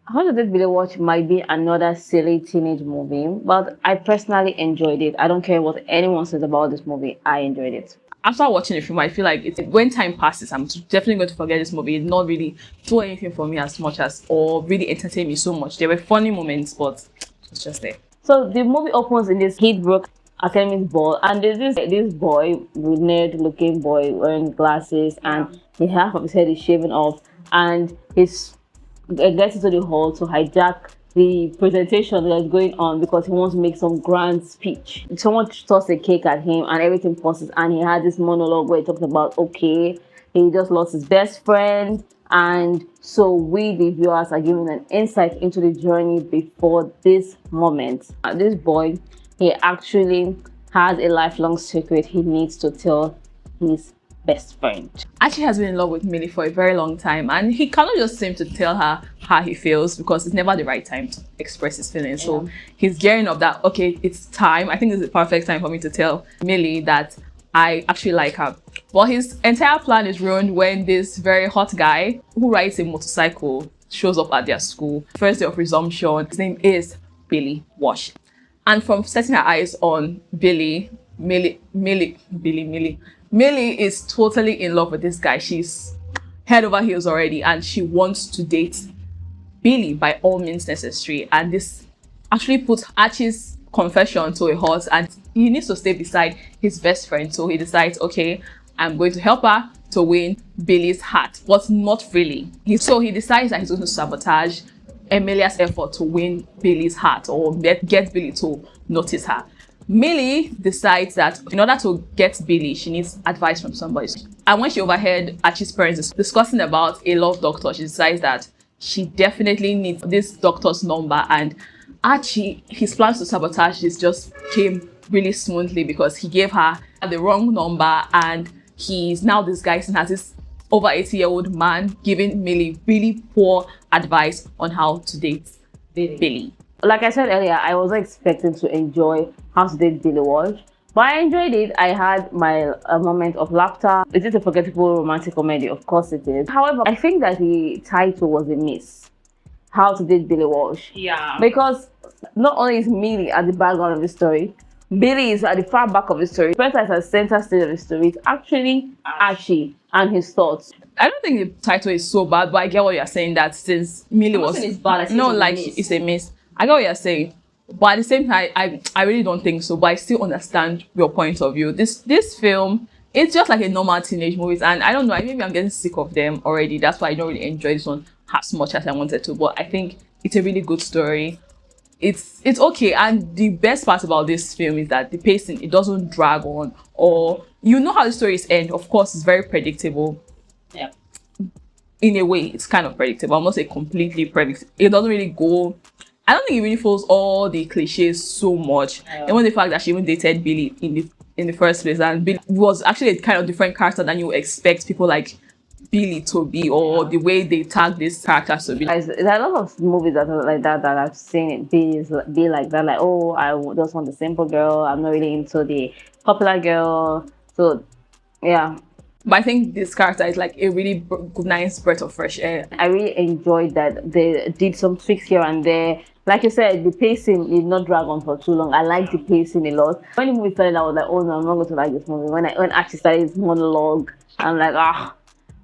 How to Date Billy Watch might be another silly teenage movie, but I personally enjoyed it. I don't care what anyone says about this movie. I enjoyed it. After watching the film, I feel like when time passes, I'm definitely going to forget this movie. It's not really do anything for me as much as, or really entertain me so much. There were funny moments, but it's just there. So the movie opens in this Heatbrook academic ball, and there's this boy, nerd looking boy wearing glasses, and the half of his head is shaven off, and he's gets into the hall to hijack the presentation that's going on because he wants to make some grand speech. Someone tossed a cake at him and everything pauses, and he had this monologue where he talks about, okay, he just lost his best friend, and so we the viewers are given an insight into the journey before this moment. This boy, he actually has a lifelong secret he needs to tell his best friend. Archie has been in love with Millie for a very long time, and he cannot just seem to tell her how he feels because it's never the right time to express his feelings. Yeah. So he's gearing up that, okay, it's time. I think it's the perfect time for me to tell Millie that I actually like her. Well, his entire plan is ruined when this very hot guy who rides a motorcycle shows up at their school. First day of resumption. His name is Billy Walsh. And from setting her eyes on Millie is totally in love with this guy. She's head over heels already, and she wants to date Billy by all means necessary. And this actually puts Archie's confession to a halt, and he needs to stay beside his best friend. So he decides, okay, I'm going to help her to win Billy's heart, but not really. So he decides that he's going to sabotage Emilia's effort to win Billy's heart, or get Billy to notice her. Millie decides that in order to get Billy, she needs advice from somebody. And when she overheard Archie's parents discussing about a love doctor, she decides that she definitely needs this doctor's number. And Archie, his plans to sabotage this just came really smoothly because he gave her the wrong number, and he's now disguising as this over 80-year-old man giving Millie really poor advice on how to date Billy. Like I said earlier, I wasn't expecting to enjoy How to Date Billy Walsh, but I enjoyed it. I had my moment of laughter. Is it a forgettable romantic comedy? Of course it is. However, I think that the title was a miss. How to Date Billy Walsh. Yeah. Because not only is Millie at the background of the story, Billy is at the far back of the story. The person at the center stage of the story is actually Archie and his thoughts. I don't think the title is so bad, but I get what you're saying, that since Millie was... It's bad, no, like, it's a miss. I get what you're saying, but at the same time, I really don't think so. But I still understand your point of view. This film, it's just like a normal teenage movie, and I don't know. Maybe I'm getting sick of them already. That's why I don't really enjoy this one as much as I wanted to. But I think it's a really good story. It's okay, and the best part about this film is that the pacing, it doesn't drag on, or you know how the stories end. Of course, it's very predictable. Yeah. In a way, it's kind of predictable. I'm not say completely predictable. It doesn't really go. I don't think it really follows all the cliches so much. Even the fact that she even dated Billy in the first place, and Billy was actually a kind of different character than you expect people like Billy to be, or the way they tag this character to be. There are a lot of movies that are like that I've seen it be like that. Like, oh, I just want the simple girl. I'm not really into the popular girl. So, yeah. But I think this character is like a really nice breath of fresh air. I really enjoyed that they did some tweaks here and there. Like you said, the pacing did not drag on for too long. I liked the pacing a lot. When the movie started, I was like, oh no, I'm not going to like this movie. When Archie started his monologue, I'm like, ah.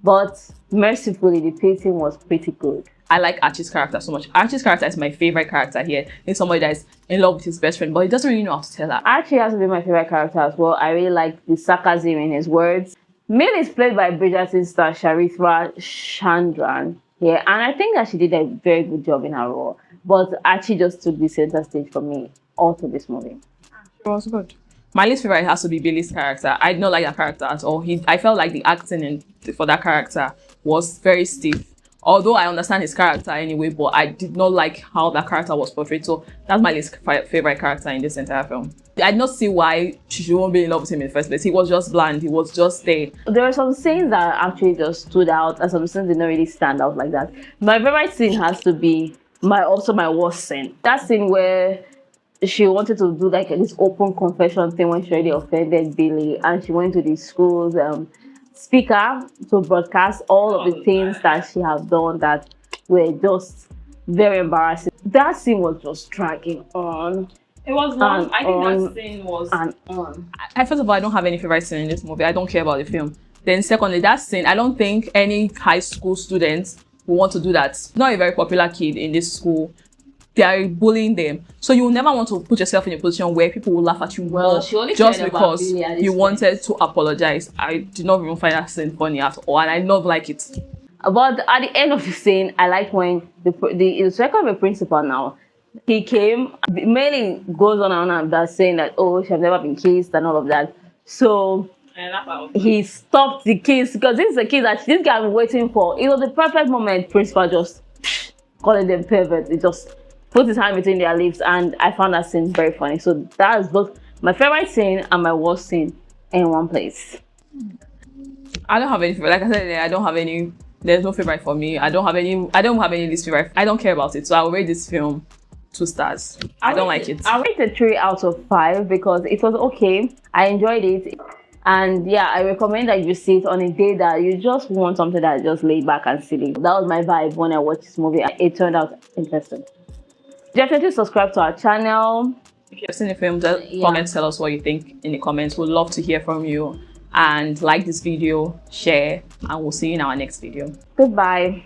But mercifully, the pacing was pretty good. I like Archie's character so much. Archie's character is my favorite character here. He's somebody that is in love with his best friend, but he doesn't really know how to tell her. Archie has to be my favorite character as well. I really like the sarcasm in his words. Millie is played by Bridgerton's star Sharifah Chandran here, and I think that she did a very good job in her role. But Archie just took the center stage for me all through this movie. It was good. My least favorite has to be Billy's character. I did not like that character at all. I felt like the acting for that character was very stiff. Although I understand his character anyway, but I did not like how that character was portrayed. So that's my least favorite character in this entire film. I did not see why she won't be in love with him in the first place. He was just bland. He was just there. There were some scenes that actually just stood out, and some scenes did not really stand out like that. My favorite scene has to be my worst scene. That scene where she wanted to do like this open confession thing when she already offended Billy, and she went to the school's speaker to broadcast all of the things that she had done that were just very embarrassing. That scene was just dragging on. It was long. And I think on that scene was. and on. First of all, I don't have any favorite scene in this movie. I don't care about the film. Then secondly, that scene, I don't think any high school students will want to do that. Not a very popular kid in this school. They are bullying them. So you will never want to put yourself in a position where people will laugh at you Well, more she only just cared about because Billy at this you point. wanted to apologize. I did not even find that scene funny at all, and I not like it. But at the end of the scene, I like when the second of the principal now, he came, mainly goes on and on about saying that, oh, she has never been kissed and all of that. So he stopped the kiss because this is a kiss that this guy was waiting for. It was the perfect moment. Principal just calling them perverts. He just put his hand between their lips, and I found that scene very funny. So that is both my favorite scene and my worst scene in one place. I don't have any favorite. Like I said, I don't have any. There's no favorite for me. I don't have any least favorite. I don't care about it. So I will rate this film 2 stars. I don't like it. I rate it 3 out of 5 because it was okay. I enjoyed it. And yeah, I recommend that you see it on a day that you just want something that just laid back and silly. That was my vibe when I watched this movie. It turned out interesting. Definitely subscribe to our channel. If you've seen the film, just comment, tell us what you think in the comments. We'd love to hear from you. And like this video, share, and we'll see you in our next video. Goodbye.